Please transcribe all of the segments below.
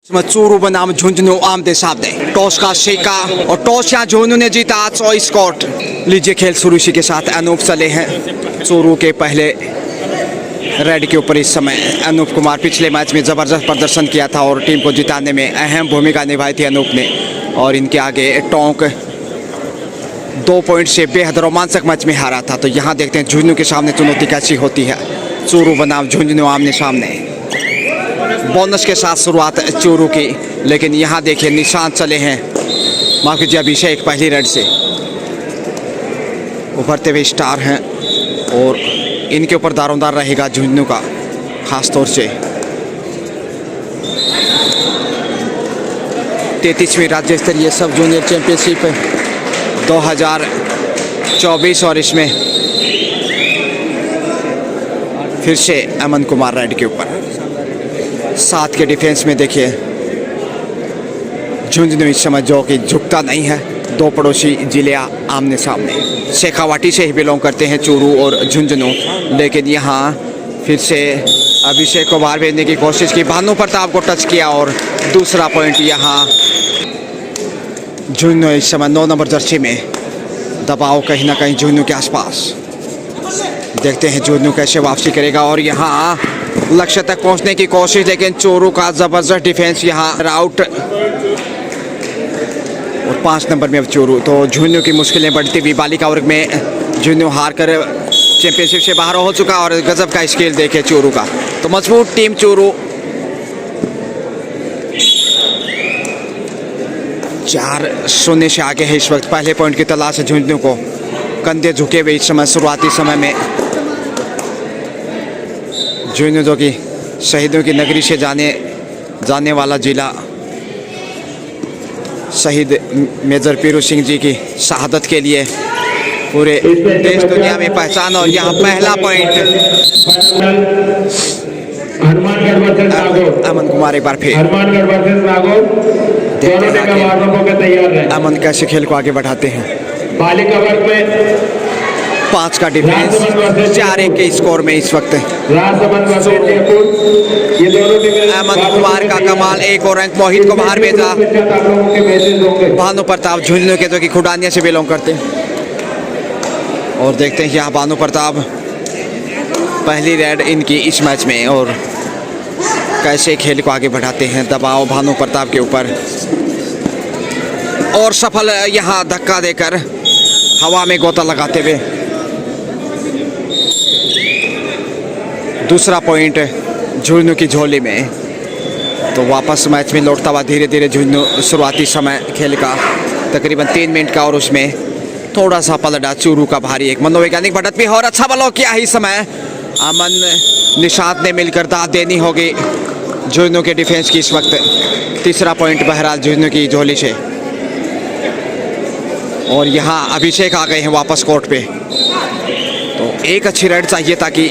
चूरू बनाम झुंझुनू आमने सामने। टॉस का शिका और टॉस यहाँ झुंझुनू ने जीता। चॉइस कॉर्ट लीजिए खेल शुरू इसी के साथ अनूप चले हैं चूरू के पहले रेड के ऊपर। इस समय अनूप कुमार पिछले मैच में ज़बरदस्त प्रदर्शन किया था और टीम को जिताने में अहम भूमिका निभाई थी अनूप ने। और इनके आगे टोंक 2 पॉइंट से बेहद रोमांचक मैच में हारा था। तो यहाँ देखते हैं झुंझुनू के सामने चुनौती कैसी होती है। चूरू बनाम झुंझुनू आमने सामने। बोनस के साथ शुरुआत चूरू की, लेकिन यहाँ देखिए निशान चले हैं। माफ कीजिए अभिषेक पहली रेड से उभरते हुए स्टार हैं और इनके ऊपर दारोमदार रहेगा झुंझुनू का खास तौर से। 33वीं राज्य स्तरीय सब जूनियर चैंपियनशिप 2024 और इसमें फिर से अमन कुमार रेड के ऊपर। 7 के डिफेंस में देखिए झुंझुनू इस समय जो कि झुकता नहीं है। 2 पड़ोसी जिले आमने सामने। शेखावाटी से ही बिलोंग करते हैं चूरू और झुंझुनू, लेकिन यहाँ फिर से अभिषेक को बाहर भेजने की कोशिश की। भानु प्रताप को टच किया और दूसरा पॉइंट यहाँ झुंझुनू इस समय 9 नंबर जर्सी में। दबाव कहीं ना कहीं झुंझुनू के आसपास। देखते हैं झुंझुनू कैसे वापसी करेगा और यहाँ लक्ष्य तक पहुंचने की कोशिश, लेकिन चूरू का जबरदस्त डिफेंस यहाँ आउट। और 5 नंबर में अब चूरू। तो झुंझुनू की मुश्किलें बढ़ती हुई। बालिका वर्ग में झुंझुनू हार कर चैंपियनशिप से बाहर हो चुका और गजब का स्किल देखे चूरू का। तो मजबूत टीम चूरू 4-0 से आगे है इस वक्त। पहले पॉइंट की तलाश है झुंझुनू को। कंधे झुके हुए इस समय शुरुआती समय में। झुंझुनू जो कि शहीदों की नगरी से जाने वाला जिला, शहीद मेजर पीरू सिंह जी की शहादत के लिए पूरे देश दुनिया में पहचान। और यहाँ पहला पॉइंट अमन कुमार एक बार फिर। देखते हैं अमन कैसे खेल को आगे बढ़ाते हैं। बालिका वर्ग में 5 का डिफेंस 4-1 के स्कोर में इस वक्त अमन कुमार का कमाल। एक और अंक मोहित को बाहर भेजा। भानु प्रताप झुंझुनू के जो कि खुडानिया से बिलोंग करते हैं। और देखते हैं यहाँ भानु प्रताप पहली रेड इनकी इस मैच में और कैसे खेल को आगे बढ़ाते हैं। दबाव भानु प्रताप के ऊपर और सफल यहाँ धक्का देकर हवा में गोता लगाते हुए दूसरा पॉइंट झुंझुनू की झोली में। तो वापस मैच में लौटता हुआ धीरे धीरे झुंझुनू। शुरुआती समय खेल का तकरीबन 3 मिनट का और उसमें थोड़ा सा पलटा चूरू का भारी। एक मनोवैज्ञानिक बढ़त भी और अच्छा बलो किया ही समय। अमन निशात ने मिलकर दाद देनी होगी झुंझुनू के डिफेंस की इस वक्त। तीसरा पॉइंट बहरहाल झुंझुनू की झोली से। और यहाँ अभिषेक आ गए हैं वापस कोर्ट पे। तो एक अच्छी रेड चाहिए ताकि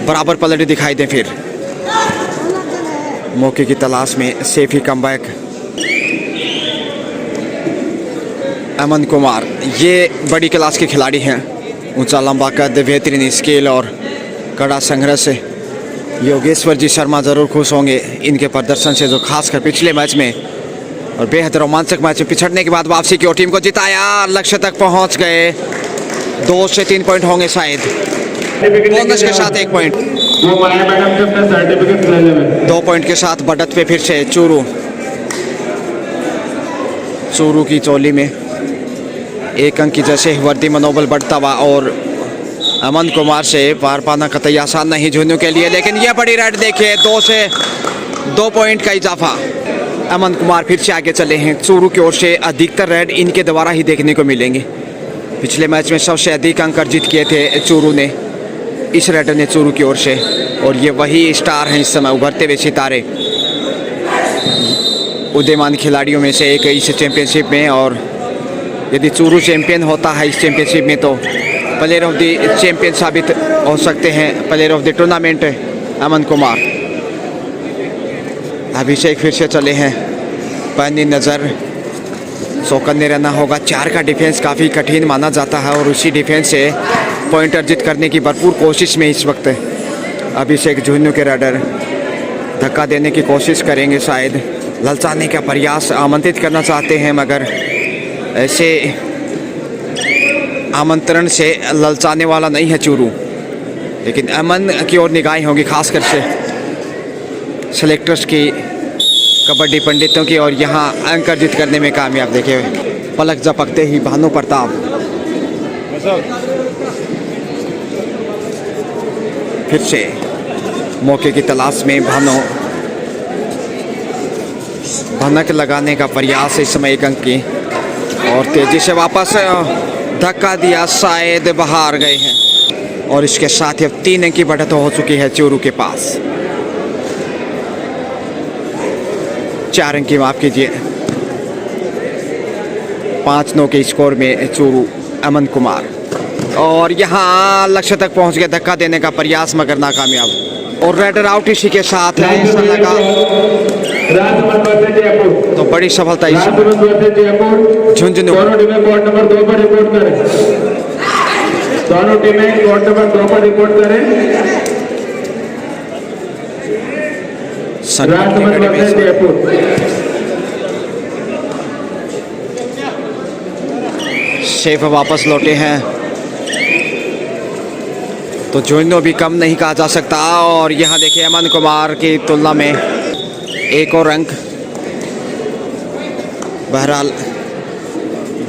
बराबर पलटी दिखाई दे। फिर मौके की तलाश में सेफी कमबैक। अमन कुमार ये बड़ी क्लास के खिलाड़ी हैं। ऊंचा लंबा कद, बेहतरीन स्किल और कड़ा संघर्ष। योगेश्वर जी शर्मा ज़रूर खुश होंगे इनके प्रदर्शन से, जो खासकर पिछले मैच में और बेहद रोमांचक मैच में पिछड़ने के बाद वापसी की और टीम को जिताया। लक्ष्य तक पहुंच गए। 2 से 3 पॉइंट होंगे शायद। बोनस के साथ 1 पॉइंट। 2 पॉइंट के साथ बढ़त पे फिर से चूरू की चोली में 1 अंक की जैसे वर्दी मनोबल बढ़ता हुआ। और अमन कुमार से पार पाना कतई आसान नहीं झुंझुनू के लिए, लेकिन यह बड़ी रेड देखिए। 2 से 2 पॉइंट का इजाफा। अमन कुमार फिर से आगे चले हैं। चूरू की ओर से अधिकतर रेड इनके द्वारा ही देखने को मिलेंगे। पिछले मैच में सबसे अधिक अंक अर्जित किए थे चूरू ने, इस रेड ने चूरू की ओर से। और ये वही स्टार हैं इस समय, उभरते हुए सितारे, उदीयमान खिलाड़ियों में से एक इस चैंपियनशिप में। और यदि चूरू चैंपियन होता है इस चैंपियनशिप में तो प्लेयर ऑफ द चैंपियन साबित हो सकते हैं। Player of the tournament Aman Kumar. अभिषेक फिर से चले हैं। पैनी नज़र चौकन्ने रहना होगा। 4 का डिफेंस काफ़ी कठिन माना जाता है और उसी डिफेंस से पॉइंट अर्जित करने की भरपूर कोशिश में इस वक्त अभिषेक झुंझुनू के रेडर धक्का देने की कोशिश करेंगे, शायद ललचाने का प्रयास आमंत्रित करना चाहते हैं, मगर ऐसे आमंत्रण से ललचाने वाला नहीं है चूरू। लेकिन अमन की ओर निगाहें होंगी, खासकर से सेलेक्टर्स की, कबड्डी पंडितों की, और यहाँ अंक अर्जित करने में कामयाब। देखे पलक झपकते ही भानु प्रताप फिर से मौके की तलाश में भनक लगाने का प्रयास इस समय एक अंक की, और तेजी से वापस धक्का दिया, शायद बाहर गए हैं। और इसके साथ ही अब 3 अंक की बढ़त हो चुकी है चूरू के पास। 4 अंक की, माफ कीजिए, 5-9 के स्कोर में चूरू अमन कुमार। और यहाँ लक्ष्य तक पहुंच गया, धक्का देने का प्रयास मगर नाकामयाब। और रेडर आउट इसी के साथ है, ऐसा लगा तो बड़ी सफलता झुंझुनू। दोनों टीमें कोर्ट नंबर 2 पर रिपोर्ट करें। दोनों टीमें कोर्ट नंबर 2 पर रिपोर्ट करें। शेफ वापस लौटे हैं, तो झुंझुनू भी कम नहीं कहा जा सकता। और यहाँ देखिए अमन कुमार की तुलना में एक और अंक, बहरहाल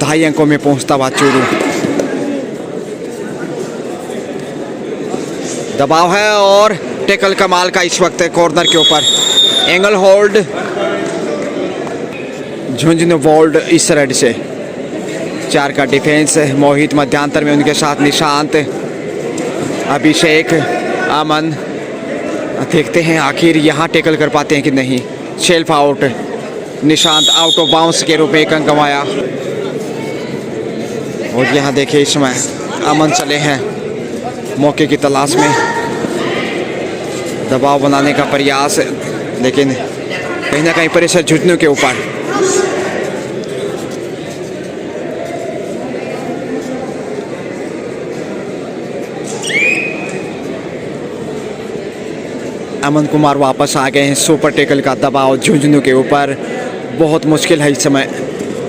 2.5 अंकों में पहुंचता हुआ चूरू। दबाव है और टेकल कमाल का इस वक्त कॉर्नर के ऊपर, एंगल होल्ड, झुंझुनू वोल्ड इस रेड से। 4 का डिफेंस, मोहित मध्यांतर में, उनके साथ निशांत, अभिषेक, अमन। देखते हैं आखिर यहाँ टेकल कर पाते हैं कि नहीं। Self out, Nishant out of bounce के रूप में 1 अंक गंवाया। और यहाँ देखिए इस समय अमन चले हैं मौके की तलाश में, दबाव बनाने का प्रयास, लेकिन कहीं ना कहीं प्रेशर झुंझुनू के ऊपर। अमन कुमार वापस आ गए हैं, सुपर टेकल का दबाव झुंझुनू के ऊपर बहुत मुश्किल है इस समय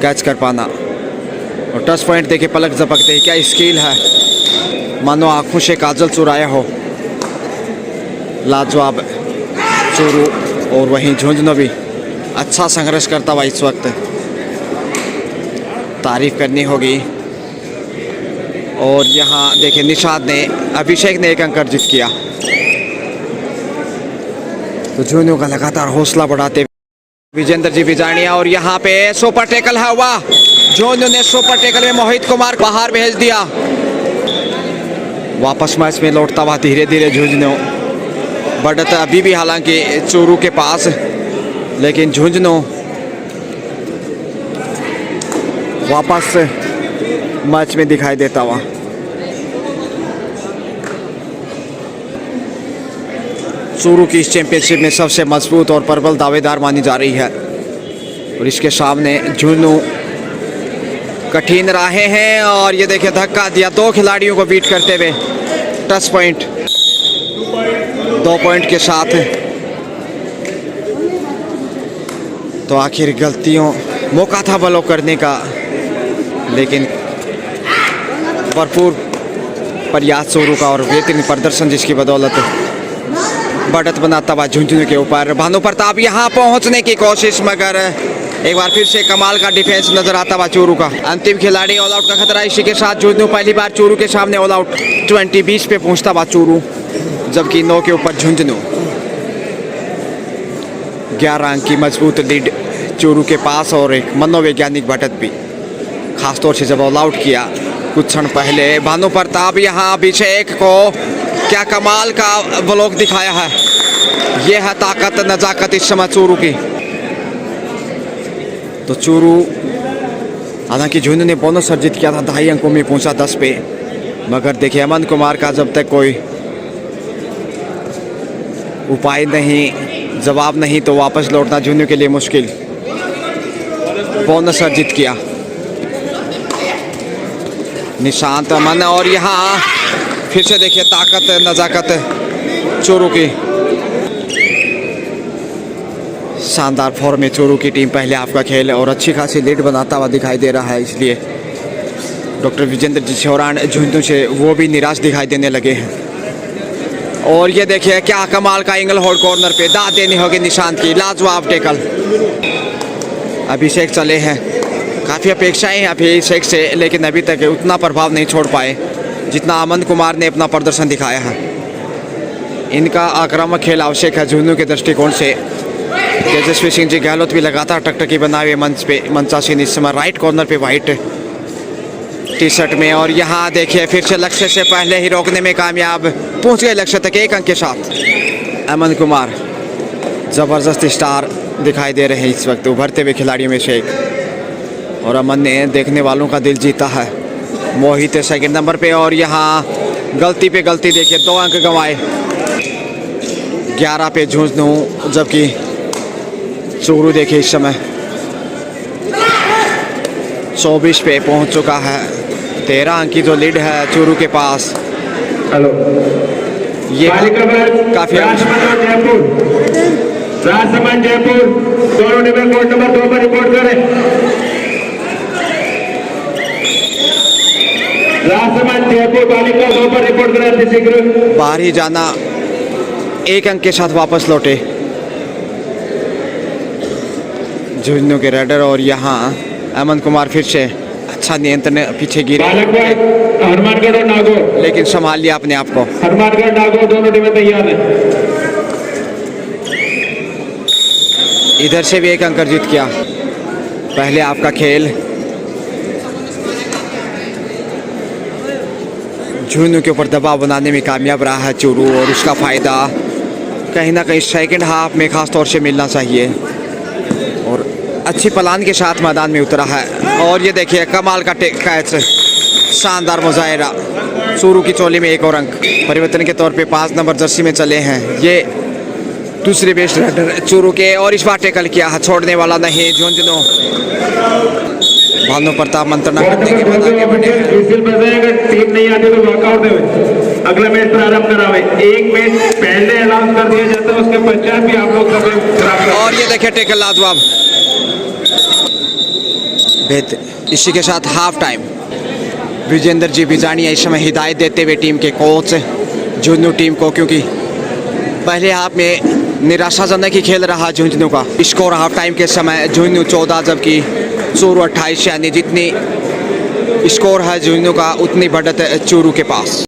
कैच कर पाना। और टच पॉइंट देखिए पलक झपकते ही, क्या स्किल है, मानो आंखों से काजल चुराया हो। लाजवाब चूरू। और वहीं झुंझुनू भी अच्छा संघर्ष करता हुआ इस वक्त, तारीफ करनी होगी। और यहाँ देखिए निशाद ने, अभिषेक ने 1 अंक अर्जित किया। तो झुंझुनू का लगातार हौसला बढ़ाते विजेंद्र जी बिजानिया। और यहाँ पे सुपर टेकल है, वाह, झुंझुनू ने सुपर टेकल में मोहित कुमार बाहर भेज दिया। वापस मैच में लौटता हुआ धीरे धीरे झुंझुनू, बढ़त अभी भी हालांकि चूरू के पास, लेकिन झुंझुनू वापस मैच में दिखाई देता हुआ। चूरू की इस चैंपियनशिप में सबसे मजबूत और प्रबल दावेदार मानी जा रही है। और इसके सामने झुंझुनू कठिन राहें हैं। और ये देखिए धक्का दिया 2 खिलाड़ियों को बीट करते हुए, टच पॉइंट 2 पॉइंट के साथ। तो आखिर गलतियों, मौका था ब्लॉक करने का, लेकिन भरपूर प्रयास चूरू का और बेहतरीन प्रदर्शन जिसकी बदौलत बढ़त बनाता हुआ झुंझुनू के ऊपर। भानु प्रताप यहाँ पहुँचने की कोशिश, मगर एक बार फिर से कमाल का डिफेंस नजर आता हुआ चूरू का। अंतिम खिलाड़ी ऑल आउट का खतरा, इसी के साथ झुंझुनू पहली बार चूरू के सामने ऑल आउट। 20-20 पे पहुँचता हुआ चूरू, जबकि 9 के ऊपर झुंझुनू। 11 अंक की मजबूत लीड चूरू के पास, और एक मनोवैज्ञानिक बढ़त भी, खासतौर से जब ऑल आउट किया कुछ क्षण पहले। भानु प्रताप यहाँ अभिषेक को क्या कमाल का ब्लॉक दिखाया है। यह है ताकत, नजाकत इस समय चूरू की। तो चूरू, हालांकि झुंझुनू ने बोनस अर्जित किया था, 2.5 अंकों में पहुंचा 10 पे, मगर देखिए अमन कुमार का जब तक कोई उपाय नहीं, जवाब नहीं, तो वापस लौटना झुंझुनू के लिए मुश्किल। बोनस अर्जित किया निशांत, अमन। और यहाँ फिर से देखिए ताकत, नजाकत चूरू की। शानदार फॉर्म में चोरू की टीम पहले हाफ का खेल और अच्छी खासी लीड बनाता हुआ दिखाई दे रहा है, इसलिए डॉक्टर विजेंद्र जी चौरान झुंझुनू से वो भी निराश दिखाई देने लगे हैं। और ये देखिए क्या कमाल का एंगल होल्ड कॉर्नर पे दाद देनी होगी निशांत की, लाजवाब टेकल। अभिषेक चले हैं, काफ़ी अपेक्षाएं हैं अभिषेक से, लेकिन अभी तक उतना प्रभाव नहीं छोड़ पाए जितना अमन कुमार ने अपना प्रदर्शन दिखाया है। इनका आक्रामक खेल आवश्यक है झुंझुनू के दृष्टिकोण से। तेजस्वी सिंह जी गहलोत भी लगातार टकटकी बनाए हुए मंच पे, मंचासीन इस समय राइट कॉर्नर पे वाइट टी शर्ट में। और यहाँ देखिए फिर से लक्ष्य से पहले ही रोकने में कामयाब, पहुंच गए लक्ष्य तक 1 अंक के साथ। अमन कुमार जबरदस्त स्टार दिखाई दे रहे हैं इस वक्त, उभरते हुए खिलाड़ियों में से एक। और अमन ने देखने वालों का दिल जीता है। मोहित सेकंड नंबर पे और यहाँ गलती पे गलती, देखिए 2 अंक गंवाए। 11 पे झुंझुनू, जबकि चोरू देखिए इस समय 24 पे पहुंच चुका है। 13 अंक की जो लीड है चोरू के पास, हेलो ये काफी राजसमंद जयपुर दोनों टीमें कोर्ट नंबर 2 पर रिपोर्ट करें। राजसमंद जयपुर बालिका 2 पर रिपोर्ट करें अति शीघ्र। बाहर ही जाना, 1 अंक के साथ वापस लौटे झुंझुनू के रेडर। और यहाँ अमन कुमार फिर से अच्छा नियंत्रण, पीछे गिरे हनुमानगढ़ और नागौर, लेकिन संभाल लिया अपने आप को। हनुमानगढ़ नागौर दोनों टीमें तैयार हैं। इधर से भी 1 अंक अर्जित किया पहले आपका खेल। झुंझुनू के ऊपर दबाव बनाने में कामयाब रहा है चोरू, और उसका फ़ायदा कहीं ना कहीं सेकंड हाफ में ख़ास तौर से मिलना चाहिए। और अच्छी प्लान के साथ मैदान में उतरा है। और ये देखिए कमाल का कैच, शानदार मुजाहिरा। चोरू की चोली में 1 और अंक। परिवर्तन के तौर पे 5 नंबर जर्सी में चले हैं ये दूसरे बेस्ट रेडर चोरू के, और इस बार टैकल किया है, छोड़ने वाला नहीं झुंझुनू। भानु प्रताप मंत्रणा करने के बाद आगे बढ़े। टीम नहीं आती तो वॉकआउट देवे, अगला मैच प्रारंभ करावे। 1 मैच पहले अनाउंस कर दिया जाता है, उसके पश्चात भी आप लोग और ये देखिए टैकल लाजवाब। इसी के साथ हाफ टाइम। विजेंद्र जी बिजानिया इस समय हिदायत देते हुए टीम के कोच झुंझुनू टीम को, क्योंकि पहले हाफ में निराशाजनक ही खेल रहा झुंझुनू का। स्कोर हाफ टाइम के समय झुंझुनू 14 जबकि चोरू 28, यानी जितनी स्कोर है झुंझुनू का उतनी बढ़त चोरू के पास।